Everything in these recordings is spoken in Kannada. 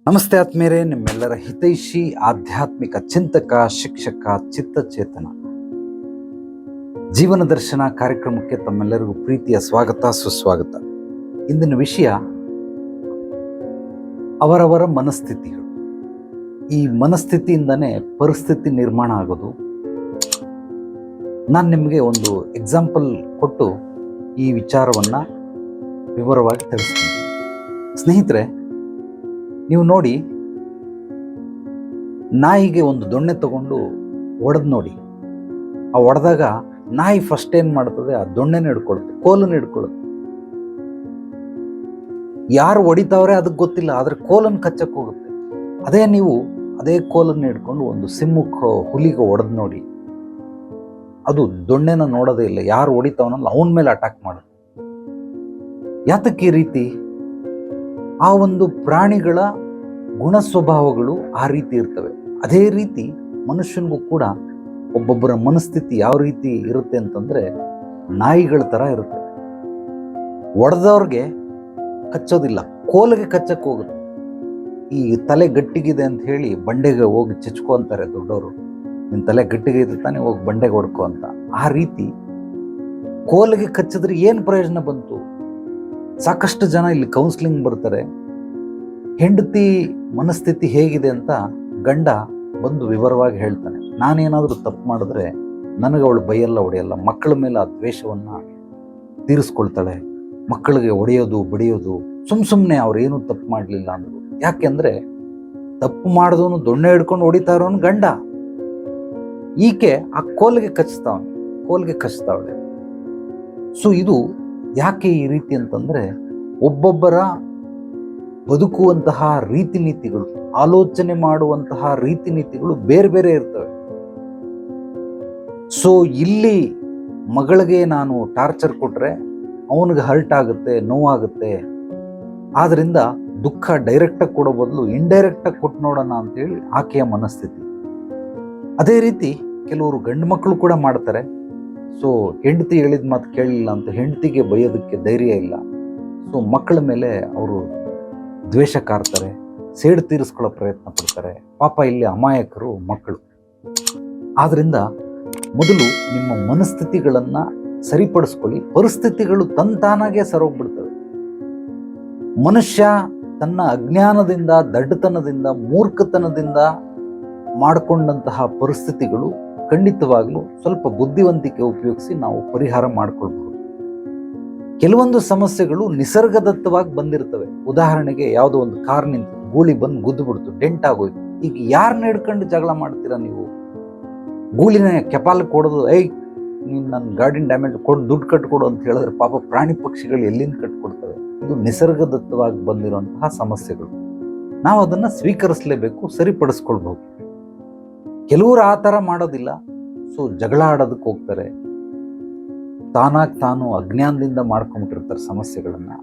ನಮಸ್ತೆ ಆತ್ಮೀಯರೇ, ನಿಮ್ಮೆಲ್ಲರ ಹಿತೈಷಿ ಆಧ್ಯಾತ್ಮಿಕ ಚಿಂತಕ, ಶಿಕ್ಷಕ, ಚಿತ್ತಚೇತನ ಜೀವನ ದರ್ಶನ ಕಾರ್ಯಕ್ರಮಕ್ಕೆ ತಮ್ಮೆಲ್ಲರಿಗೂ ಪ್ರೀತಿಯ ಸ್ವಾಗತ, ಸುಸ್ವಾಗತ. ಇಂದಿನ ವಿಷಯ ಅವರವರ ಮನಸ್ಥಿತಿಗಳು. ಈ ಮನಸ್ಥಿತಿಯಿಂದನೇ ಪರಿಸ್ಥಿತಿ ನಿರ್ಮಾಣ ಆಗೋದು. ನಾನು ನಿಮಗೆ ಒಂದು ಎಕ್ಸಾಂಪಲ್ ಕೊಟ್ಟು ಈ ವಿಚಾರವನ್ನು ವಿವರವಾಗಿ ತಿಳಿಸ್ತೀನಿ. ಸ್ನೇಹಿತರೆ, ನೀವು ನೋಡಿ, ನಾಯಿಗೆ ಒಂದು ದೊಣ್ಣೆ ತಗೊಂಡು ಒಡೆದು ನೋಡಿ. ಆ ಒಡೆದಾಗ ನಾಯಿ ಫಸ್ಟ್ ಏನು ಮಾಡ್ತದೆ, ಆ ದೊಣ್ಣೆನ ಹಿಡ್ಕೊಳ್ಳುತ್ತೆ, ಕೋಲನ್ನು ಹಿಡ್ಕೊಳ್ಳುತ್ತೆ. ಯಾರು ಹೊಡಿತಾವ್ರೆ ಅದಕ್ಕೆ ಗೊತ್ತಿಲ್ಲ, ಆದರೆ ಕೋಲನ್ನು ಕಚ್ಚಕ್ಕೆ ಹೋಗುತ್ತೆ. ನೀವು ಅದೇ ಕೋಲನ್ನು ಹಿಡ್ಕೊಂಡು ಒಂದು ಸಿಂಹಕ್ಕೆ, ಹುಲಿಗೆ ಒಡೆದು ನೋಡಿ, ಅದು ದೊಣ್ಣೆನ ನೋಡೋದೇ ಇಲ್ಲ. ಯಾರು ಹೊಡಿತಾವನಲ್ಲ ಅವನ ಮೇಲೆ ಅಟ್ಯಾಕ್ ಮಾಡುತ್ತೆ. ಯಾತಕ್ಕೆ ಈ ರೀತಿ? ಆ ಒಂದು ಪ್ರಾಣಿಗಳ ಗುಣ ಸ್ವಭಾವಗಳು ಆ ರೀತಿ ಇರ್ತವೆ. ಅದೇ ರೀತಿ ಮನುಷ್ಯನಿಗೂ ಕೂಡ ಒಬ್ಬೊಬ್ಬರ ಮನಸ್ಥಿತಿ ಯಾವ ರೀತಿ ಇರುತ್ತೆ ಅಂತಂದ್ರೆ ನಾಯಿಗಳ ತರ ಇರುತ್ತೆ. ಒಡೆದವ್ರಿಗೆ ಕಚ್ಚೋದಿಲ್ಲ, ಕೋಲಿಗೆ ಕಚ್ಚಕ್ಕೆ ಹೋಗುತ್ತೆ. ಈ ತಲೆ ಗಟ್ಟಿಗಿದೆ ಅಂತ ಹೇಳಿ ಬಂಡೆಗೆ ಹೋಗಿ ಚಚ್ಕೊ ಅಂತಾರೆ ದೊಡ್ಡವರು. ನಿನ್ನ ತಲೆ ಗಟ್ಟಿಗೆ ಇದೆ ತಾನೆ, ಹೋಗಿ ಬಂಡೆಗೆ ಹೊಡ್ಕೊ ಅಂತ. ಆ ರೀತಿ ಕೋಲಿಗೆ ಕಚ್ಚಿದ್ರೆ ಏನು ಪ್ರಯೋಜನ ಬಂತು? ಸಾಕಷ್ಟು ಜನ ಇಲ್ಲಿ ಕೌನ್ಸಿಲಿಂಗ್ ಬರ್ತಾರೆ. ಹೆಂಡತಿ ಮನಸ್ಥಿತಿ ಹೇಗಿದೆ ಅಂತ ಗಂಡ ಬಂದು ವಿವರವಾಗಿ ಹೇಳ್ತಾನೆ. ನಾನೇನಾದರೂ ತಪ್ಪು ಮಾಡಿದ್ರೆ ನನಗೆ ಅವಳು ಬೈಯಲ್ಲ, ಹೊಡೆಯಲ್ಲ. ಮಕ್ಕಳ ಮೇಲೆ ಆ ದ್ವೇಷವನ್ನು ತೀರಿಸ್ಕೊಳ್ತಾಳೆ. ಮಕ್ಕಳಿಗೆ ಹೊಡೆಯೋದು, ಬಡಿಯೋದು, ಸುಮ್ಮನೆ ಅವ್ರೇನು ತಪ್ಪು ಮಾಡಲಿಲ್ಲ ಅಂದರು. ಯಾಕೆಂದರೆ ತಪ್ಪು ಮಾಡಿದವನು ದೊಣ್ಣೆ ಹಿಡ್ಕೊಂಡು ಹೊಡಿತಾ ಇರೋನು ಗಂಡ, ಈಕೆ ಆ ಕೋಲಿಗೆ ಕಚ್ತಾವಳೆ. ಸೊ ಇದು ಯಾಕೆ ಈ ರೀತಿ ಅಂತಂದರೆ, ಒಬ್ಬೊಬ್ಬರ ಬದುಕುವಂತಹ ರೀತಿ ನೀತಿಗಳು, ಆಲೋಚನೆ ಮಾಡುವಂತಹ ರೀತಿ ನೀತಿಗಳು ಬೇರೆ ಬೇರೆ ಇರ್ತವೆ. ಸೊ ಇಲ್ಲಿ ಮಗಳಿಗೆ ನಾನು ಟಾರ್ಚರ್ ಕೊಟ್ರೆ ಅವನಿಗೆ ಹರ್ಟ್ ಆಗುತ್ತೆ, ನೋವಾಗುತ್ತೆ. ಆದ್ರಿಂದ ದುಃಖ ಡೈರೆಕ್ಟಾಗಿ ಕೊಡೋ ಬದಲು ಇಂಡೈರೆಕ್ಟಾಗಿ ಕೊಟ್ಟು ನೋಡೋಣ ಅಂತೇಳಿ ಆಕೆಯ ಮನಸ್ಥಿತಿ. ಅದೇ ರೀತಿ ಕೆಲವರು ಗಂಡು ಮಕ್ಕಳು ಕೂಡ ಮಾಡ್ತಾರೆ. ಸೊ ಹೆಂಡತಿ ಹೇಳಿದ ಮಾತು ಕೇಳಲಿಲ್ಲ ಅಂತ ಹೆಂಡತಿಗೆ ಬೈಯೋದಕ್ಕೆ ಧೈರ್ಯ ಇಲ್ಲ. ಸೊ ಮಕ್ಕಳ ಮೇಲೆ ಅವರು ದ್ವೇಷ ಕಾರ್ತಾರೆ, ಸೇಡು ತೀರಿಸ್ಕೊಳ್ಳೋ ಪ್ರಯತ್ನ ಪಡ್ತಾರೆ. ಪಾಪ ಇಲ್ಲಿ ಅಮಾಯಕರು ಮಕ್ಕಳು. ಆದ್ರಿಂದ ಮೊದಲು ನಿಮ್ಮ ಮನಸ್ಥಿತಿಗಳನ್ನು ಸರಿಪಡಿಸ್ಕೊಳ್ಳಿ. ಪರಿಸ್ಥಿತಿಗಳು ತಂತಾನಾಗೆ ಸರೋಗ್ಬಿಡ್ತವೆ. ಮನುಷ್ಯ ತನ್ನ ಅಜ್ಞಾನದಿಂದ, ದಡ್ಡತನದಿಂದ, ಮೂರ್ಖತನದಿಂದ ಮಾಡಿಕೊಂಡಂತಹ ಪರಿಸ್ಥಿತಿಗಳು ಖಂಡಿತವಾಗ್ಲೂ ಸ್ವಲ್ಪ ಬುದ್ಧಿವಂತಿಕೆ ಉಪಯೋಗಿಸಿ ನಾವು ಪರಿಹಾರ ಮಾಡ್ಕೊಳ್ಬಹುದು. ಕೆಲವೊಂದು ಸಮಸ್ಯೆಗಳು ನಿಸರ್ಗದತ್ತವಾಗಿ ಬಂದಿರ್ತವೆ. ಉದಾಹರಣೆಗೆ ಯಾವುದೋ ಒಂದು ಕಾರ್ ನಿಂತು ಗೂಳಿ ಬಂದು ಗುದ್ದು ಬಿಡ್ತು, ಡೆಂಟ್ ಆಗೋಯ್ತು. ಈಗ ಯಾರನ್ನ ಹಿಡ್ಕೊಂಡು ಜಗಳ ಮಾಡ್ತೀರಾ ನೀವು? ಗೂಳಿನ ಕೆಪಾಲಕ್ಕೆ ಕೊಡೋದು, ನೀನು ನನ್ನ ಗಾಡಿನ ಡ್ಯಾಮೇಜ್ ಕೊಡು, ದುಡ್ಡು ಕಟ್ಕೊಡು ಅಂತ ಹೇಳಿದ್ರೆ ಪಾಪ ಪ್ರಾಣಿ ಪಕ್ಷಿಗಳು ಎಲ್ಲಿಂದ ಕಟ್ಕೊಡ್ತವೆ? ಇದು ನಿಸರ್ಗದತ್ತವಾಗಿ ಬಂದಿರುವಂತಹ ಸಮಸ್ಯೆಗಳು. ನಾವು ಅದನ್ನು ಸ್ವೀಕರಿಸಲೇಬೇಕು, ಸರಿಪಡಿಸ್ಕೊಳ್ಬಹುದು. ಕೆಲವರು ಆ ಥರ ಮಾಡೋದಿಲ್ಲ. ಸೊ ಜಗಳ ಆಡೋದಕ್ಕೆ ಹೋಗ್ತಾರೆ, ತಾನಾಗಿ ತಾನು ಅಜ್ಞಾನದಿಂದ ಮಾಡ್ಕೊಂಡ್ಬಿಟ್ಟಿರ್ತಾರೆ ಸಮಸ್ಯೆಗಳನ್ನು.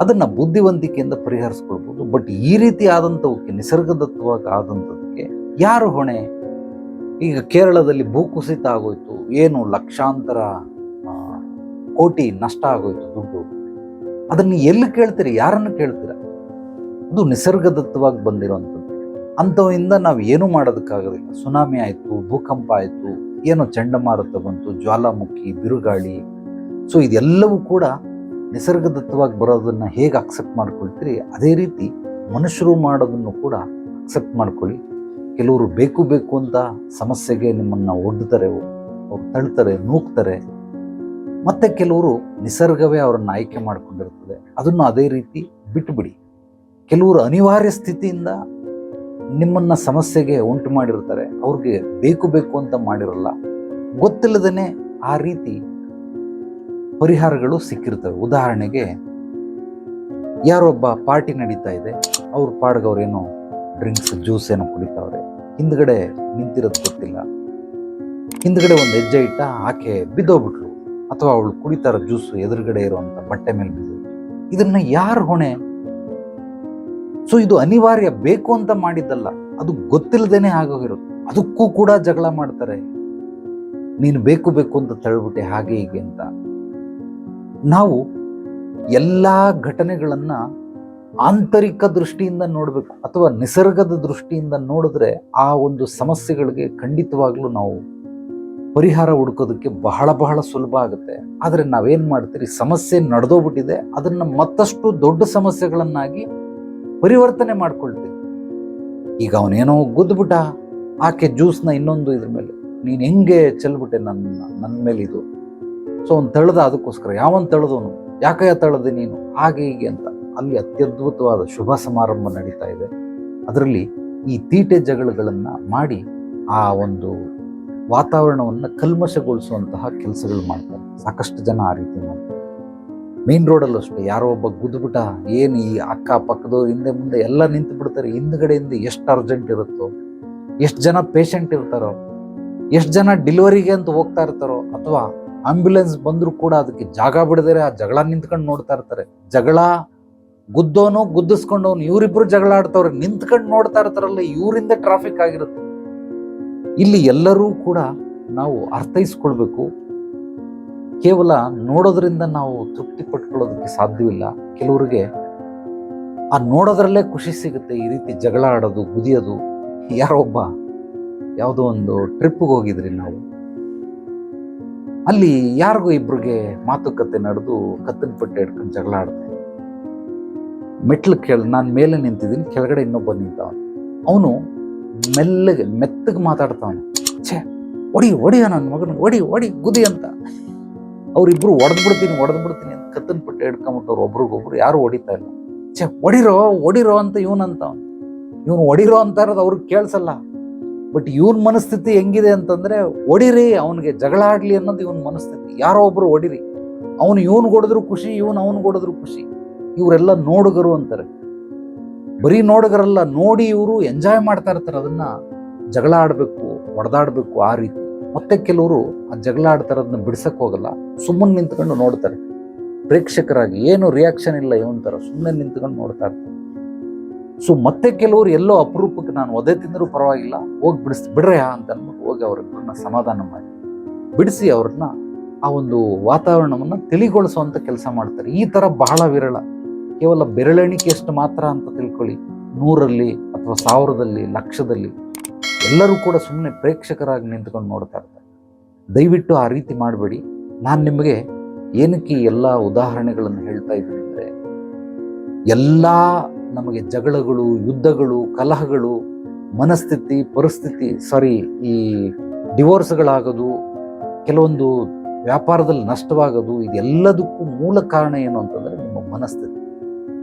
ಅದನ್ನು ಬುದ್ಧಿವಂತಿಕೆಯಿಂದ ಪರಿಹರಿಸ್ಕೊಳ್ಬೋದು. ಬಟ್ ಈ ರೀತಿ ಆದಂಥವಕ್ಕೆ, ನಿಸರ್ಗದತ್ತವಾಗಿ ಆದಂಥದಕ್ಕೆ ಯಾರು ಹೊಣೆ? ಈಗ ಕೇರಳದಲ್ಲಿ ಭೂಕುಸಿತ ಆಗೋಯ್ತು, ಏನು ಲಕ್ಷಾಂತರ ಕೋಟಿ ನಷ್ಟ ಆಗೋಯ್ತು ದುಡ್ಡು. ಅದನ್ನು ಎಲ್ಲಿ ಕೇಳ್ತೀರಿ? ಯಾರನ್ನು ಕೇಳ್ತೀರ? ಅದು ನಿಸರ್ಗದತ್ತವಾಗಿ ಬಂದಿರುವಂಥದ್ದು. ಅಂಥವಿಂದ ನಾವು ಏನೂ ಮಾಡೋದಕ್ಕಾಗೋದಿಲ್ಲ. ಸುನಾಮಿ ಆಯಿತು, ಭೂಕಂಪ ಆಯಿತು, ಏನೋ ಚಂಡಮಾರುತ ಬಂತು, ಜ್ವಾಲಾಮುಖಿ, ಬಿರುಗಾಳಿ. ಸೊ ಇದೆಲ್ಲವೂ ಕೂಡ ನಿಸರ್ಗದತ್ತವಾಗಿ ಬರೋದನ್ನು ಹೇಗೆ ಅಕ್ಸೆಪ್ಟ್ ಮಾಡ್ಕೊಳ್ತೀರಿ, ಅದೇ ರೀತಿ ಮನುಷ್ಯರು ಮಾಡೋದನ್ನು ಕೂಡ ಅಕ್ಸೆಪ್ಟ್ ಮಾಡ್ಕೊಳ್ಳಿ. ಕೆಲವರು ಬೇಕು ಅಂತ ಸಮಸ್ಯೆಗೆ ನಿಮ್ಮನ್ನು ಒಡ್ತಾರೆ, ಅವ್ರು ತಳ್ತಾರೆ, ನೂಕ್ತಾರೆ. ಮತ್ತೆ ಕೆಲವರು ನಿಸರ್ಗವೇ ಅವರನ್ನು ಆಯ್ಕೆ ಮಾಡ್ಕೊಂಡಿರ್ತದೆ, ಅದನ್ನು ಅದೇ ರೀತಿ ಬಿಟ್ಟುಬಿಡಿ. ಕೆಲವರು ಅನಿವಾರ್ಯ ಸ್ಥಿತಿಯಿಂದ ನಿಮ್ಮನ್ನು ಸಮಸ್ಯೆಗೆ ಉಂಟು ಮಾಡಿರ್ತಾರೆ, ಅವ್ರಿಗೆ ಬೇಕು ಅಂತ ಮಾಡಿರಲ್ಲ. ಗೊತ್ತಿಲ್ಲದೇ ಆ ರೀತಿ ಪರಿಹಾರಗಳು ಸಿಕ್ಕಿರ್ತವೆ. ಉದಾಹರಣೆಗೆ ಯಾರೊಬ್ಬ ಪಾರ್ಟಿ ನಡೀತಾ ಇದೆ, ಅವ್ರ ಪಾಡ್ಗವ್ರೇನೋ ಡ್ರಿಂಕ್ಸ್, ಜ್ಯೂಸ್ ಏನೋ ಕುಡಿತಾವ್ರೆ, ಹಿಂದ್ಗಡೆ ನಿಂತಿರೋದು ಗೊತ್ತಿಲ್ಲ, ಹಿಂದ್ಗಡೆ ಒಂದು ಹೆಜ್ಜೆ ಇಟ್ಟ ಆಕೆ ಬಿದ್ದೋಗ್ಬಿಟ್ಲು, ಅಥವಾ ಅವಳು ಕುಡಿತಾರ ಜ್ಯೂಸು ಎದುರುಗಡೆ ಇರುವಂಥ ಬಟ್ಟೆ ಮೇಲೆ ಬಿದ್ದೋಯ್ತು. ಇದನ್ನ ಯಾರು ಹೊಣೆ? ಸೊ ಇದು ಅನಿವಾರ್ಯ, ಬೇಕು ಅಂತ ಮಾಡಿದ್ದಲ್ಲ, ಅದು ಗೊತ್ತಿಲ್ಲದೇನೆ ಆಗೋಗಿರುತ್ತೆ. ಅದಕ್ಕೂ ಕೂಡ ಜಗಳ ಮಾಡ್ತಾರೆ. ನೀನು ಬೇಕು ಅಂತ ತಳ್ಬಿಟ್ಟೆ, ಹಾಗೆ ಹೀಗೆ ಅಂತ. ನಾವು ಎಲ್ಲ ಘಟನೆಗಳನ್ನು ಆಂತರಿಕ ದೃಷ್ಟಿಯಿಂದ ನೋಡಬೇಕು, ಅಥವಾ ನಿಸರ್ಗದ ದೃಷ್ಟಿಯಿಂದ ನೋಡಿದ್ರೆ ಆ ಒಂದು ಸಮಸ್ಯೆಗಳಿಗೆ ಖಂಡಿತವಾಗ್ಲೂ ನಾವು ಪರಿಹಾರ ಹುಡುಕೋದಕ್ಕೆ ಬಹಳ ಬಹಳ ಸುಲಭ ಆಗುತ್ತೆ. ಆದರೆ ನಾವೇನ್ ಮಾಡ್ತೀರಿ, ಸಮಸ್ಯೆ ನಡೆದೋಗ್ಬಿಟ್ಟಿದೆ, ಅದನ್ನ ಮತ್ತಷ್ಟು ದೊಡ್ಡ ಸಮಸ್ಯೆಗಳನ್ನಾಗಿ ಪರಿವರ್ತನೆ ಮಾಡ್ಕೊಳ್ತೀವಿ. ಈಗ ಅವನೇನೋ ಗುದ್ದುಬಿಟ್ಟ, ಆಕೆ ಜ್ಯೂಸ್ನ ಇನ್ನೊಂದು ಇದ್ರ ಮೇಲೆ, ನೀನು ಹೆಂಗೆ ಚೆಲ್ಬಿಟ್ಟೆ ನನ್ನ ಮೇಲೆ ಇದು, ಸೊ ಅವ್ನು ತಳ್ದ, ಅದಕ್ಕೋಸ್ಕರ ಯಾವನ್ ತಳ್ದವನು, ಯಾಕಯ್ಯ ತಳ್ದೆ ನೀನು, ಹಾಗೆ ಹೀಗೆ ಅಂತ. ಅಲ್ಲಿ ಅತ್ಯದ್ಭುತವಾದ ಶುಭ ಸಮಾರಂಭ ನಡೀತಾ ಇದೆ. ಅದರಲ್ಲಿ ಈ ತೀಟೆ ಜಗಳಗಳನ್ನು ಮಾಡಿ ಆ ಒಂದು ವಾತಾವರಣವನ್ನು ಕಲ್ಮಶಗೊಳಿಸುವಂತಹ ಕೆಲಸಗಳು ಮಾಡ್ತಾರೆ. ಸಾಕಷ್ಟು ಜನ ಆ ರೀತಿ ಮಾಡ್ತಾರೆ. ಮೇನ್ ರೋಡಲ್ಲೂ ಅಷ್ಟೇ, ಯಾರೋ ಒಬ್ಬ ಗುದ್ದುಬಿಟ್ಟ, ಏನು ಈ ಅಕ್ಕ ಪಕ್ಕದವ್ರು ಹಿಂದೆ ಮುಂದೆ ಎಲ್ಲ ನಿಂತು ಬಿಡ್ತಾರೆ. ಹಿಂದ್ಗಡೆಯಿಂದ ಎಷ್ಟು ಅರ್ಜೆಂಟ್ ಇರುತ್ತೋ, ಎಷ್ಟು ಜನ ಪೇಷಂಟ್ ಇರ್ತಾರೋ, ಎಷ್ಟು ಜನ ಡೆಲಿವರಿಗೆ ಅಂತ ಹೋಗ್ತಾ ಇರ್ತಾರೋ, ಅಥವಾ ಆಂಬ್ಯುಲೆನ್ಸ್ ಬಂದರೂ ಕೂಡ ಅದಕ್ಕೆ ಜಾಗ ಬಿಡದರೆ ಆ ಜಗಳ ನಿಂತ್ಕೊಂಡು ನೋಡ್ತಾ ಇರ್ತಾರೆ. ಜಗಳ ಗುದ್ದೋನು ಗುದ್ದಿಸ್ಕೊಂಡವನು ಇವರಿಬ್ರು ಜಗಳ ಆಡ್ತವ್ರೆ, ನಿಂತ್ಕೊಂಡು ನೋಡ್ತಾ ಇರ್ತಾರಲ್ಲ, ಇವರಿಂದ ಟ್ರಾಫಿಕ್ ಆಗಿರುತ್ತೆ. ಇಲ್ಲಿ ಎಲ್ಲರೂ ಕೂಡ ನಾವು ಅರ್ಥೈಸ್ಕೊಳ್ಬೇಕು. ಕೇವಲ ನೋಡೋದ್ರಿಂದ ನಾವು ತೃಪ್ತಿ ಪಟ್ಕೊಳ್ಳೋದಕ್ಕೆ ಸಾಧ್ಯವಿಲ್ಲ. ಕೆಲವರಿಗೆ ಆ ನೋಡೋದ್ರಲ್ಲೇ ಖುಷಿ ಸಿಗುತ್ತೆ. ಈ ರೀತಿ ಜಗಳ ಆಡೋದು, ಗುದಿಯೋದು. ಯಾರೋ ಒಬ್ಬ ಯಾವುದೋ ಒಂದು ಟ್ರಿಪ್ಗೆ ಹೋಗಿದ್ರಿ ನಾವು, ಅಲ್ಲಿ ಯಾರಿಗೂ ಇಬ್ರಿಗೆ ಮಾತುಕತೆ ನಡೆದು ಕತ್ತನ ಪಟ್ಟೆ ಹಿಡ್ಕೊಂಡು ಜಗಳ ಆಡ್ತಾರೆ. ಮೆಟ್ಲು ನಾನು ಮೇಲೆ ನಿಂತಿದ್ದೀನಿ, ಕೆಳಗಡೆ ಇನ್ನೊಬ್ಬ ನಿಂತವನು. ಅವನು ಮೆತ್ತಗೆ ಮಾತಾಡ್ತಾವನು, ಛೇ ಒಡಿಯ ನನ್ನ ಮಗನ ಒಡಿ ಗುದಿ ಅಂತ. ಅವ್ರಿಬ್ರು ಹೊಡೆದ್ಬಿಡ್ತೀನಿ ಅಂತ ಕತ್ತನ ಪಟ್ಟೆ ಹಿಡ್ಕೊಂಬಿಟ್ಟವ್ರು ಒಬ್ರಿಗೊಬ್ರು. ಯಾರು ಹೊಡಿತಾ ಇಲ್ಲ. ಛೇ ಹೊಡಿರೋ ಅಂತ ಇವನಂತವನು. ಇವನು ಹೊಡಿರೋ ಅಂತ ಇರೋದು ಅವ್ರಿಗೆ ಕೇಳಿಸಲ್ಲ. ಬಟ್ ಇವನ್ ಮನಸ್ಥಿತಿ ಹೆಂಗಿದೆ ಅಂತಂದ್ರೆ, ಹೊಡಿರಿ ಅವನಿಗೆ, ಜಗಳ ಆಡ್ಲಿ ಅನ್ನೋದು ಇವನ್ ಮನಸ್ಥಿತಿ. ಯಾರೋ ಒಬ್ರು ಹೊಡಿರಿ, ಇವನು ಹೊಡೆದ್ರು ಖುಷಿ, ಅವನು ಹೊಡೆದ್ರು ಖುಷಿ. ಇವರೆಲ್ಲ ನೋಡುಗರು ಅಂತಾರೆ. ಬರೀ ನೋಡುಗರಲ್ಲ, ನೋಡಿ ಇವರು ಎಂಜಾಯ್ ಮಾಡ್ತಾ ಇರ್ತಾರೆ. ಅದನ್ನ ಜಗಳ ಆಡ್ಬೇಕು, ಹೊಡೆದಾಡ್ಬೇಕು ಆ ರೀತಿ. ಮತ್ತೆ ಕೆಲವರು ಆ ಜಗಳ ಆಡ್ತಾ ಇರೋದನ್ನ ಬಿಡ್ಸಕ್ ಹೋಗಲ್ಲ, ಸುಮ್ಮನೆ ನಿಂತ್ಕೊಂಡು ನೋಡ್ತಾರೆ ಪ್ರೇಕ್ಷಕರಾಗಿ. ಏನು ರಿಯಾಕ್ಷನ್ ಇಲ್ಲ ಇವನ್ ತರ, ಸುಮ್ಮನೆ ನಿಂತ್ಕೊಂಡು ನೋಡ್ತಾ ಇರ್ತಾರೆ. ಸೊ ಮತ್ತೆ ಕೆಲವರು ಎಲ್ಲೋ ಅಪರೂಪಕ್ಕೆ ನಾನು ಒದೆ ತಿಂದರೂ ಪರವಾಗಿಲ್ಲ, ಹೋಗಿ ಬಿಡ್ರಯ್ಯ ಅಂತ ಅಂದ್ಬಿಟ್ಟು ಹೋಗಿ ಅವ್ರಿಬ್ಬರನ್ನ ಸಮಾಧಾನ ಮಾಡಿ ಬಿಡಿಸಿ ಅವ್ರನ್ನ ಆ ಒಂದು ವಾತಾವರಣವನ್ನ ತಿಳಿಗೊಳಿಸುವಂತ ಕೆಲಸ ಮಾಡ್ತಾರೆ. ಈ ತರ ಬಹಳ ವಿರಳ. ಕೇವಲ ಬೆರಳೆಣಿಕೆಯಷ್ಟು ಮಾತ್ರ ಅಂತ ತಿಳ್ಕೊಳ್ಳಿ. 100ರಲ್ಲಿ ಅಥವಾ 1000ದಲ್ಲಿ, ಲಕ್ಷದಲ್ಲಿ ಎಲ್ಲರೂ ಕೂಡ ಸುಮ್ಮನೆ ಪ್ರೇಕ್ಷಕರಾಗಿ ನಿಂತ್ಕೊಂಡು ನೋಡ್ತಾ ಇರ್ತಾರೆ. ದಯವಿಟ್ಟು ಆ ರೀತಿ ಮಾಡಬೇಡಿ. ನಾನು ನಿಮಗೆ ಏನಕ್ಕೆ ಎಲ್ಲ ಉದಾಹರಣೆಗಳನ್ನು ಹೇಳ್ತಾ ಇದ್ದೀನಿ ಅಂದರೆ, ಎಲ್ಲ ನಮಗೆ ಜಗಳಗಳು, ಯುದ್ಧಗಳು, ಕಲಹಗಳು, ಮನಸ್ಥಿತಿ, ಪರಿಸ್ಥಿತಿ, ಈ ಡಿವೋರ್ಸ್ಗಳಾಗೋದು, ಕೆಲವೊಂದು ವ್ಯಾಪಾರದಲ್ಲಿ ನಷ್ಟವಾಗೋದು, ಇದೆಲ್ಲದಕ್ಕೂ ಮೂಲ ಕಾರಣ ಏನು ಅಂತಂದರೆ ನಿಮ್ಮ ಮನಸ್ಥಿತಿ.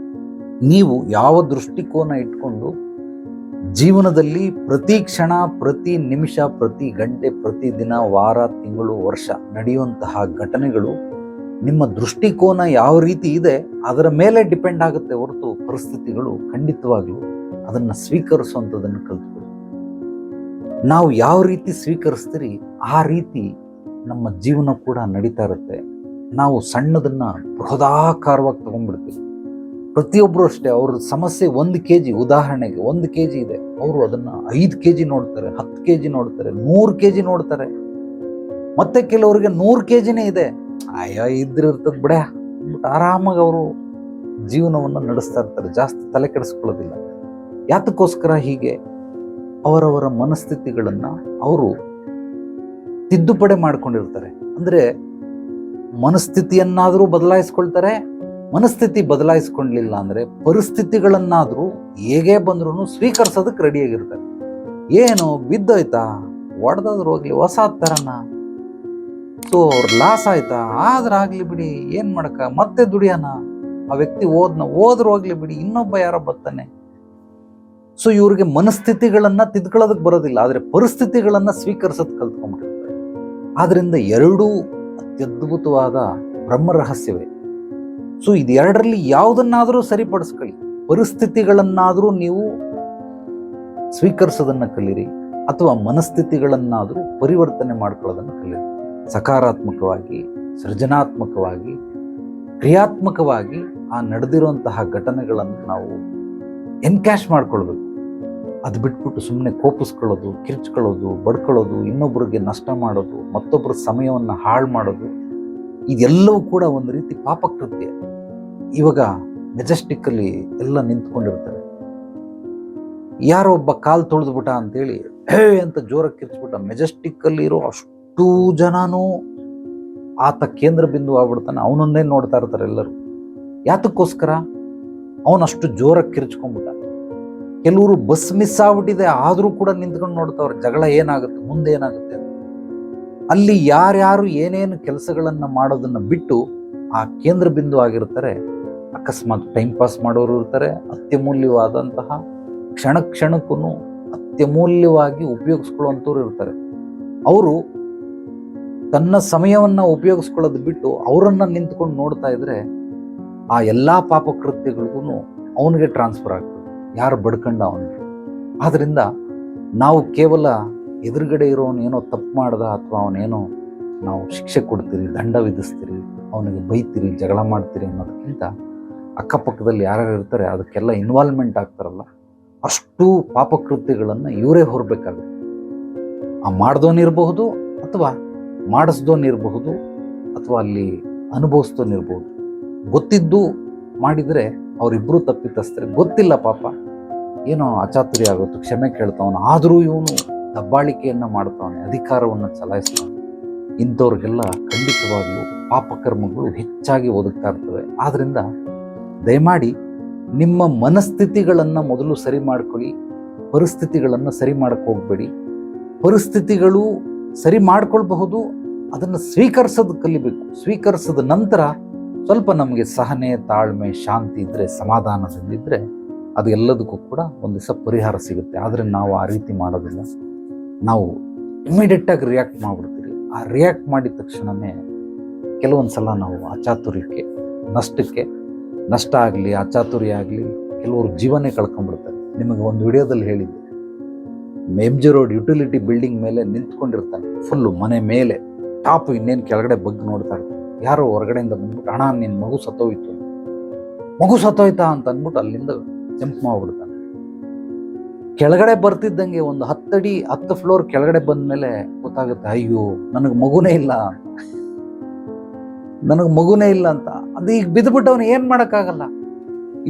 ನೀವು ಯಾವ ದೃಷ್ಟಿಕೋನ ಇಟ್ಕೊಂಡು ಜೀವನದಲ್ಲಿ ಪ್ರತಿ ಕ್ಷಣ, ಪ್ರತಿ ನಿಮಿಷ, ಪ್ರತಿ ಗಂಟೆ, ಪ್ರತಿ ದಿನ, ವಾರ, ತಿಂಗಳು, ವರ್ಷ ನಡೆಯುವಂತಹ ಘಟನೆಗಳು ನಿಮ್ಮ ದೃಷ್ಟಿಕೋನ ಯಾವ ರೀತಿ ಇದೆ ಅದರ ಮೇಲೆ ಡಿಪೆಂಡ್ ಆಗುತ್ತೆ ಹೊರತು ಪರಿಸ್ಥಿತಿಗಳು ಖಂಡಿತವಾಗ್ಲೂ ಅದನ್ನು ಸ್ವೀಕರಿಸುವಂಥದ್ದನ್ನು ಕಲ್ತ್ಕೊಳ್ಳಿ. ನಾವು ಯಾವ ರೀತಿ ಸ್ವೀಕರಿಸ್ತೀರಿ ಆ ರೀತಿ ನಮ್ಮ ಜೀವನ ಕೂಡ ನಡೀತಾ ಇರುತ್ತೆ. ನಾವು ಸಣ್ಣದನ್ನ ಬೃಹದಾಕಾರವಾಗಿ ತಗೊಂಡ್ಬಿಡ್ತೀವಿ. ಪ್ರತಿಯೊಬ್ಬರು ಅಷ್ಟೇ, ಅವ್ರ ಸಮಸ್ಯೆ 1 kg, ಉದಾಹರಣೆಗೆ 1 kg ಇದೆ, ಅವರು ಅದನ್ನ 5 kg ನೋಡ್ತಾರೆ, 10 kg ನೋಡ್ತಾರೆ, 100 kg ನೋಡ್ತಾರೆ. ಮತ್ತೆ ಕೆಲವರಿಗೆ 100 kgನೇ ಇದೆ, ಅಯ್ಯೋ ಇದ್ರಿರ್ತದ ಬಿಡ ಅಂದ್ಬಿಟ್ಟು ಆರಾಮಾಗಿ ಅವರು ಜೀವನವನ್ನು ನಡೆಸ್ತಾ ಇರ್ತಾರೆ, ಜಾಸ್ತಿ ತಲೆ ಕೆಡಿಸ್ಕೊಳ್ಳೋದಿಲ್ಲ. ಯಾತಕ್ಕೋಸ್ಕರ ಹೀಗೆ ಅವರವರ ಮನಸ್ಥಿತಿಗಳನ್ನ ಅವರು ತಿದ್ದುಪಡಿ ಮಾಡ್ಕೊಂಡಿರ್ತಾರೆ. ಅಂದ್ರೆ ಮನಸ್ಥಿತಿಯನ್ನಾದರೂ ಬದಲಾಯಿಸ್ಕೊಳ್ತಾರೆ. ಮನಸ್ಥಿತಿ ಬದಲಾಯಿಸ್ಕೊಳ್ಳಿಲ್ಲ ಅಂದ್ರೆ ಪರಿಸ್ಥಿತಿಗಳನ್ನಾದ್ರೂ ಹೇಗೆ ಬಂದ್ರು ಸ್ವೀಕರಿಸೋದಕ್ಕೆ ರೆಡಿಯಾಗಿರ್ತಾರೆ. ಏನು ಬಿದ್ದೋಯ್ತಾ, ಒಡೆದಾದ್ರು ಹೋಗ್ಲಿ, ಹೊಸ ತರನ, ಸೊ ಅವ್ರ ಲಾಸ್ ಆಯ್ತಾ, ಆದ್ರಾಗ್ಲಿ ಬಿಡಿ, ಏನ್ ಮಾಡಕ, ಮತ್ತೆ ದುಡಿಯೋಣ, ಆ ವ್ಯಕ್ತಿ ಹೋದ್ರು ಹೋಗ್ಲಿ ಬಿಡಿ, ಇನ್ನೊಬ್ಬ ಯಾರೋ ಬರ್ತಾನೆ. ಸೊ ಇವ್ರಿಗೆ ಮನಸ್ಥಿತಿಗಳನ್ನ ತಿದ್ಕೊಳ್ಳೋದಕ್ಕೆ ಬರೋದಿಲ್ಲ, ಆದ್ರೆ ಪರಿಸ್ಥಿತಿಗಳನ್ನ ಸ್ವೀಕರಿಸೋದ್ ಕಲ್ತ್ಕೊಂಡ್ಬಿಟ್ಟಿರ್ತಾರೆ. ಆದ್ರಿಂದ ಎರಡೂ ಅತ್ಯದ್ಭುತವಾದ ಬ್ರಹ್ಮ ರಹಸ್ಯವೇ. ಸೊ ಇದೆರಡರಲ್ಲಿ ಯಾವುದನ್ನಾದರೂ ಸರಿಪಡಿಸ್ಕೊಳ್ಳಿ. ಪರಿಸ್ಥಿತಿಗಳನ್ನಾದರೂ ನೀವು ಸ್ವೀಕರಿಸೋದನ್ನ ಕಲೀರಿ, ಅಥವಾ ಮನಸ್ಥಿತಿಗಳನ್ನಾದರೂ ಪರಿವರ್ತನೆ ಮಾಡ್ಕೊಳ್ಳೋದನ್ನು ಕಲೀರಿ. ಸಕಾರಾತ್ಮಕವಾಗಿ, ಸೃಜನಾತ್ಮಕವಾಗಿ, ಕ್ರಿಯಾತ್ಮಕವಾಗಿ ಆ ನಡೆದಿರುವಂತಹ ಘಟನೆಗಳನ್ನು ನಾವು ಎನ್ಕ್ಯಾಶ್ ಮಾಡ್ಕೊಳ್ಬೇಕು. ಅದು ಬಿಟ್ಬಿಟ್ಟು ಸುಮ್ಮನೆ ಕೋಪಿಸ್ಕೊಳ್ಳೋದು, ಕಿರ್ಚ್ಕೊಳ್ಳೋದು, ಬಡ್ಕೊಳ್ಳೋದು, ಇನ್ನೊಬ್ಬರಿಗೆ ನಷ್ಟ ಮಾಡೋದು, ಮತ್ತೊಬ್ಬರ ಸಮಯವನ್ನು ಹಾಳು ಮಾಡೋದು, ಇದೆಲ್ಲವೂ ಕೂಡ ಒಂದು ರೀತಿ ಪಾಪಕೃತ್ಯ. ಇವಾಗ ಮೆಜೆಸ್ಟಿಕ್ಕಲ್ಲಿ ಎಲ್ಲ ನಿಂತ್ಕೊಂಡಿರ್ತಾರೆ. ಯಾರೋ ಒಬ್ಬ ಕಾಲು ತೊಳೆದ್ಬಿಟ್ಟ ಅಂತೇಳಿ ಹೇ ಅಂತ ಜೋರಾಗಿ ಕಿರ್ಚ್ಬಿಟ್ಟ. ಮೆಜೆಸ್ಟಿಕ್ಕಲ್ಲಿ ಇರೋ ಅಷ್ಟು ಜನನೂ ಆತ ಕೇಂದ್ರ ಬಿಂದು ಆಗ್ಬಿಡ್ತಾನೆ. ಅವನನ್ನೇ ನೋಡ್ತಾ ಇರ್ತಾರೆ ಎಲ್ಲರೂ. ಯಾತಕ್ಕೋಸ್ಕರ? ಅವನಷ್ಟು ಜೋರಾಗಿ ಕಿರ್ಚ್ಕೊಂಡ್ಬಿಟ್ಟ. ಕೆಲವರು ಬಸ್ ಮಿಸ್ ಆಗ್ಬಿಟ್ಟಿದೆ ಆದರೂ ಕೂಡ ನಿಂತ್ಕೊಂಡು ನೋಡ್ತಾವ್ರೆ, ಜಗಳ ಏನಾಗುತ್ತೆ, ಮುಂದೆ ಏನಾಗುತ್ತೆ ಅಂತ. ಅಲ್ಲಿ ಯಾರ್ಯಾರು ಏನೇನು ಕೆಲಸಗಳನ್ನ ಮಾಡೋದನ್ನ ಬಿಟ್ಟು ಆ ಕೇಂದ್ರ ಬಿಂದು ಆಗಿರ್ತಾರೆ. ಅಕಸ್ಮಾತ್ ಟೈಮ್ ಪಾಸ್ ಮಾಡೋರು ಇರ್ತಾರೆ, ಅತ್ಯಮೂಲ್ಯವಾದಂತಹ ಕ್ಷಣ ಕ್ಷಣಕ್ಕೂ ಅತ್ಯಮೂಲ್ಯವಾಗಿ ಉಪಯೋಗಿಸ್ಕೊಳ್ಳುವಂಥವ್ರು ಇರ್ತಾರೆ. ಅವರು ತನ್ನ ಸಮಯವನ್ನ ಉಪಯೋಗಿಸ್ಕೊಳ್ಳೋದು ಬಿಟ್ಟು ಅವರನ್ನ ನಿಂತ್ಕೊಂಡು ನೋಡ್ತಾ ಇದ್ರೆ ಆ ಎಲ್ಲಾ ಪಾಪಕೃತ್ಯಗಳಿಗೂ ಅವನಿಗೆ ಟ್ರಾನ್ಸ್ಫರ್ ಆಗ್ತದೆ, ಯಾರು ಬಡ್ಕಂಡ ಅವನಿಗೆ. ಆದ್ರಿಂದ ನಾವು ಕೇವಲ ಎದುರುಗಡೆ ಇರೋನು ಏನೋ ತಪ್ಪು ಮಾಡ್ದ ಅಥವಾ ಅವನೇನೋ ನಾವು ಶಿಕ್ಷೆ ಕೊಡ್ತೀರಿ, ದಂಡ ವಿಧಿಸ್ತೀರಿ, ಅವನಿಗೆ ಬೈತೀರಿ, ಜಗಳ ಮಾಡ್ತೀರಿ ಅನ್ನೋದಕ್ಕಿಂತ ಅಕ್ಕಪಕ್ಕದಲ್ಲಿ ಯಾರ್ಯಾರು ಇರ್ತಾರೆ ಅದಕ್ಕೆಲ್ಲ ಇನ್ವಾಲ್ವ್ಮೆಂಟ್ ಆಗ್ತಾರಲ್ಲ, ಅಷ್ಟು ಪಾಪಕೃತ್ಯಗಳನ್ನು ಇವರೇ ಹೊರಬೇಕಾಗುತ್ತೆ. ಆ ಮಾಡ್ದೋನಿರಬಹುದು ಅಥವಾ ಮಾಡಿಸ್ದೋನಿರಬಹುದು ಅಥವಾ ಅಲ್ಲಿ ಅನುಭವಿಸ್ದೋನಿರ್ಬಹುದು. ಗೊತ್ತಿದ್ದು ಮಾಡಿದರೆ ಅವರಿಬ್ಬರು ತಪ್ಪಿತಸ್ಥರೆ. ಗೊತ್ತಿಲ್ಲ ಪಾಪ, ಏನೋ ಅಚಾತುರ್ಯ ಆಗುತ್ತೆ, ಕ್ಷಮೆ ಕೇಳ್ತಾವನು, ಆದರೂ ಇವನು ದಬ್ಬಾಳಿಕೆಯನ್ನು ಮಾಡ್ತಾವನೆ, ಅಧಿಕಾರವನ್ನು ಚಲಾಯಿಸ್ತಾನೆ. ಇಂಥವ್ರಿಗೆಲ್ಲ ಖಂಡಿತವಾಗಿಯೂ ಪಾಪಕರ್ಮಗಳು ಹೆಚ್ಚಾಗಿ ಒದಗ್ತಾ ಇರ್ತವೆ. ಆದ್ದರಿಂದ ದಯಮಾಡಿ ನಿಮ್ಮ ಮನಸ್ಥಿತಿಗಳನ್ನು ಮೊದಲು ಸರಿ ಮಾಡ್ಕೊಳ್ಳಿ, ಪರಿಸ್ಥಿತಿಗಳನ್ನು ಸರಿ ಮಾಡಕ್ಕೆ ಹೋಗ್ಬೇಡಿ. ಪರಿಸ್ಥಿತಿಗಳು ಸರಿ ಮಾಡ್ಕೊಳ್ಬಹುದು, ಅದನ್ನು ಸ್ವೀಕರಿಸೋದು ಕಲಿಬೇಕು. ಸ್ವೀಕರಿಸಿದ ನಂತರ ಸ್ವಲ್ಪ ನಮಗೆ ಸಹನೆ, ತಾಳ್ಮೆ, ಶಾಂತಿ ಇದ್ದರೆ, ಸಮಾಧಾನದಿಂದಿದ್ದರೆ ಅದು ಎಲ್ಲದಕ್ಕೂ ಕೂಡ ಒಂದು ದಿವಸ ಪರಿಹಾರ ಸಿಗುತ್ತೆ. ಆದರೆ ನಾವು ಆ ರೀತಿ ಮಾಡೋದಿಲ್ಲ. ನಾವು ಇಮಿಡಿಯೇಟಾಗಿ ರಿಯಾಕ್ಟ್ ಮಾಡಿಬಿಡ್ತೀವಿ. ಆ ರಿಯಾಕ್ಟ್ ಮಾಡಿದ ತಕ್ಷಣವೇ ಕೆಲವೊಂದು ಸಲ ನಾವು ಅಚಾತುರ್ಯಕ್ಕೆ, ನಷ್ಟ ಆಗಲಿ, ಅಚಾತುರ್ಯ ಆಗಲಿ, ಕೆಲವರು ಜೀವನೇ ಕಳ್ಕೊಂಡ್ಬಿಡ್ತಾರೆ. ನಿಮಗೆ ಒಂದು ವಿಡಿಯೋದಲ್ಲಿ ಹೇಳಿದ್ದೆ, MG ರೋಡ್ ಯುಟಿಲಿಟಿ ಬಿಲ್ಡಿಂಗ್ ಮೇಲೆ ನಿಂತ್ಕೊಂಡಿರ್ತಾನೆ, ಫುಲ್ಲು ಮನೆ ಮೇಲೆ ಟಾಪ್, ಇನ್ನೇನು ಕೆಳಗಡೆ ಬಗ್ಗೆ ನೋಡ್ತಾ ಇರ್ತಾನೆ. ಯಾರೋ ಹೊರಗಡೆಯಿಂದ ಬಂದ್ಬಿಟ್ಟು ಅಣ್ಣ ನಿನ್ನ ಮಗು ಸತ್ತೋಯ್ತಾ ಅಂತ ಅಂದ್ಬಿಟ್ಟು ಅಲ್ಲಿಂದ ಜಂಪ್ ಮಾಡ್ಬಿಡ್ತಾನೆ. ಕೆಳಗಡೆ ಬರ್ತಿದ್ದಂಗೆ ಒಂದು 10 ಫ್ಲೋರ್ ಕೆಳಗಡೆ ಬಂದ ಮೇಲೆ ಗೊತ್ತಾಗುತ್ತೆ, ಅಯ್ಯೋ ನನಗೆ ಮಗುನೇ ಇಲ್ಲ ಅಂತ. ಅದು ಈಗ ಬಿದ್ದುಬಿಟ್ಟು ಅವನು ಏನು ಮಾಡೋಕ್ಕಾಗಲ್ಲ.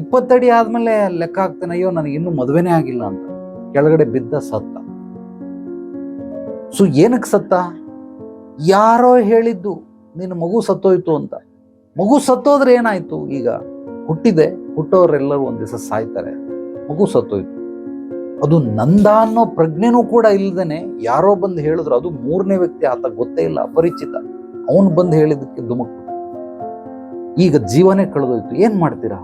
20 ಅಡಿ ಆದ್ಮೇಲೆ ಲೆಕ್ಕ ಹಾಕ್ತಾನೆ, ಅಯ್ಯೋ ನನಗೆ ಇನ್ನೂ ಮದುವೆನೇ ಆಗಿಲ್ಲ ಅಂತ. ಕೆಳಗಡೆ ಬಿದ್ದ, ಸತ್ತ. ಸೊ ಏನಕ್ಕೆ ಸತ್ತ? ಯಾರೋ ಹೇಳಿದ್ದು ನಿನ್ನ ಮಗು ಸತ್ತೋಯ್ತು ಅಂತ. ಮಗು ಸತ್ತೋದ್ರೆ ಏನಾಯ್ತು? ಈಗ ಹುಟ್ಟೋರೆಲ್ಲರೂ ಒಂದ್ ದಿವಸ ಸಾಯ್ತಾರೆ, ಮಗು ಸತ್ತೋಯ್ತು. ಅದು ನಂದ ಅನ್ನೋ ಪ್ರಜ್ಞೆನೂ ಕೂಡ ಇಲ್ದೇನೆ ಯಾರೋ ಬಂದು ಹೇಳಿದ್ರು, ಅದು 3ನೇ ವ್ಯಕ್ತಿ, ಆತ ಗೊತ್ತೇ ಇಲ್ಲ, ಅಪರಿಚಿತ, ಅವನು ಬಂದು ಹೇಳಿದಕ್ಕೆ ಧುಮಕ್ಬಿಟ್ಟು ಈಗ ಜೀವನೇ ಕಳೆದೋಯ್ತು. ಏನ್ ಮಾಡ್ತೀರಾ?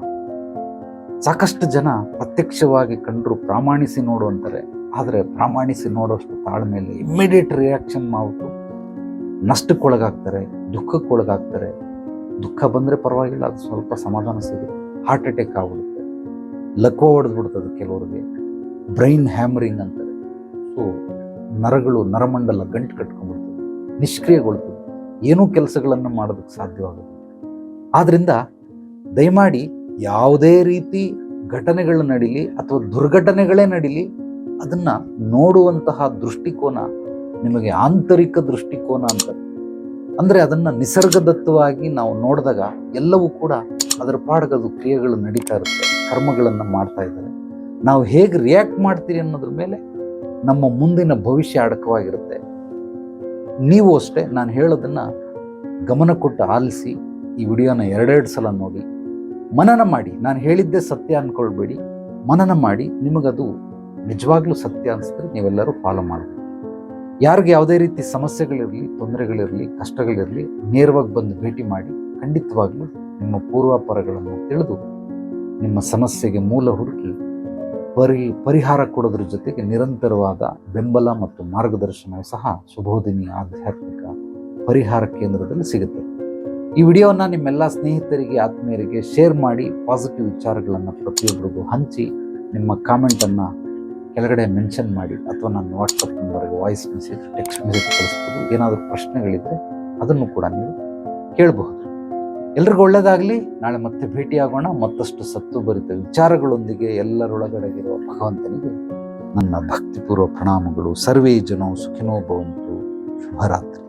ಸಾಕಷ್ಟು ಜನ ಪ್ರತ್ಯಕ್ಷವಾಗಿ ಕಂಡ್ರು ಪ್ರಾಮಾಣಿಸಿ ನೋಡು ಅಂತಾರೆ. ಆದರೆ ಪ್ರಾಮಾಣಿಸಿ ನೋಡೋಷ್ಟು ತಾಳ್ಮೆಯಲ್ಲಿ ಇಮ್ಮಿಡಿಯೇಟ್ ರಿಯಾಕ್ಷನ್ ಮಾಡ್ಬಿಟ್ಟು ನಷ್ಟಕ್ಕೊಳಗಾಗ್ತಾರೆ, ದುಃಖಕ್ಕೊಳಗಾಗ್ತಾರೆ. ದುಃಖ ಬಂದರೆ ಪರವಾಗಿಲ್ಲ, ಅದು ಸ್ವಲ್ಪ ಸಮಾಧಾನ ಸಿಗುತ್ತೆ. ಹಾರ್ಟ್ ಅಟ್ಯಾಕ್ ಆಗ್ಬಿಡುತ್ತೆ, ಲಕ್ವ ಹೊಡೆದ್ಬಿಡ್ತದೆ, ಕೆಲವರಿಗೆ ಬ್ರೈನ್ ಹ್ಯಾಮರಿಂಗ್ ಅಂತಾರೆ. ಸೊ ನರಮಂಡಲ ಗಂಟು ಕಟ್ಕೊಂಡ್ಬಿಡ್ತದೆ, ನಿಷ್ಕ್ರಿಯಗೊಳ್ತದೆ, ಏನೂ ಕೆಲಸಗಳನ್ನು ಮಾಡೋದಕ್ಕೆ ಸಾಧ್ಯವಾಗುತ್ತೆ. ಆದ್ರಿಂದ ದಯಮಾಡಿ ಯಾವುದೇ ರೀತಿ ಘಟನೆಗಳು ನಡೀಲಿ ಅಥವಾ ದುರ್ಘಟನೆಗಳೇ ನಡೀಲಿ, ಅದನ್ನ ನೋಡುವಂತಹ ದೃಷ್ಟಿಕೋನ ನಿಮಗೆ ಆಂತರಿಕ ದೃಷ್ಟಿಕೋನ ಅಂತ. ಅಂದ್ರೆ ಅದನ್ನ ನಿಸರ್ಗದತ್ತವಾಗಿ ನಾವು ನೋಡಿದಾಗ ಎಲ್ಲವೂ ಕೂಡ ಅದರ ಪಾಡಗದು ಕ್ರಿಯೆಗಳು ನಡೀತಾ ಇರುತ್ತೆ, ಕರ್ಮಗಳನ್ನು ಮಾಡ್ತಾ ಇದ್ದಾರೆ. ನಾವು ಹೇಗೆ ರಿಯಾಕ್ಟ್ ಮಾಡ್ತೀರಿ ಅನ್ನೋದ್ರ ಮೇಲೆ ನಮ್ಮ ಮುಂದಿನ ಭವಿಷ್ಯ ಅಡಕವಾಗಿರುತ್ತೆ. ನೀವು ಅಷ್ಟೇ, ನಾನು ಹೇಳೋದನ್ನ ಗಮನ ಕೊಟ್ಟು ಆಲಿಸಿ, ಈ ವಿಡಿಯೋನ 2 ಸಲ ನೋಡಿ, ಮನನ ಮಾಡಿ. ನಾನು ಹೇಳಿದ್ದೇ ಸತ್ಯ ಅಂದ್ಕೊಳ್ಬೇಡಿ, ಮನನ ಮಾಡಿ. ನಿಮಗದು ನಿಜವಾಗ್ಲೂ ಸತ್ಯ ಅನಿಸಿದ್ರೆ ನೀವೆಲ್ಲರೂ ಫಾಲೋ ಮಾಡಬೇಕು. ಯಾರಿಗೆ ಯಾವುದೇ ರೀತಿ ಸಮಸ್ಯೆಗಳಿರಲಿ, ತೊಂದರೆಗಳಿರಲಿ, ಕಷ್ಟಗಳಿರಲಿ, ನೇರವಾಗಿ ಬಂದು ಭೇಟಿ ಮಾಡಿ. ಖಂಡಿತವಾಗ್ಲೂ ನಿಮ್ಮ ಪೂರ್ವಾಪರಗಳನ್ನು ತಿಳಿದು ನಿಮ್ಮ ಸಮಸ್ಯೆಗೆ ಮೂಲ ಹುಡುಕಿ ಪರಿಹಾರ ಕೊಡೋದ್ರ ಜೊತೆಗೆ ನಿರಂತರವಾದ ಬೆಂಬಲ ಮತ್ತು ಮಾರ್ಗದರ್ಶನವೂ ಸಹ ಶುಭೋದಿನಿ ಆಧ್ಯಾತ್ಮಿಕ ಪರಿಹಾರ ಕೇಂದ್ರದಲ್ಲಿ ಸಿಗುತ್ತೆ. ಈ ವಿಡಿಯೋನ ನಿಮ್ಮೆಲ್ಲ ಸ್ನೇಹಿತರಿಗೆ, ಆತ್ಮೀಯರಿಗೆ ಶೇರ್ ಮಾಡಿ. ಪಾಸಿಟಿವ್ ವಿಚಾರಗಳನ್ನು ಪ್ರತಿಯೊಬ್ಬರಿಗೂ ಹಂಚಿ. ನಿಮ್ಮ ಕಾಮೆಂಟನ್ನು ಕೆಳಗಡೆ ಮೆನ್ಷನ್ ಮಾಡಿ, ಅಥವಾ ನನ್ನ ವಾಟ್ಸಪ್ ನಂಬರ್ಗೆ ವಾಯ್ಸ್ ಮೆಸೇಜ್, ಟೆಕ್ಸ್ಟ್ ಮೆಸೇಜ್ ಕಳಿಸ್ಬೋದು. ಏನಾದರೂ ಪ್ರಶ್ನೆಗಳಿದ್ದರೆ ಅದನ್ನು ಕೂಡ ನೀವು ಕೇಳಬಹುದು. ಎಲ್ರಿಗೂ ಒಳ್ಳೆಯದಾಗಲಿ. ನಾಳೆ ಮತ್ತೆ ಭೇಟಿಯಾಗೋಣ ಮತ್ತಷ್ಟು ಸತ್ತುಭರಿತ ವಿಚಾರಗಳೊಂದಿಗೆ. ಎಲ್ಲರೊಳಗಡೆಗಿರುವ ಭಗವಂತನಿಗೆ ನನ್ನ ಭಕ್ತಿಪೂರ್ವ ಪ್ರಣಾಮಗಳು. ಸರ್ವೇ ಜನೋ ಸುಖಿನೋ ಭವಂತು. ಶುಭರಾತ್ರಿ.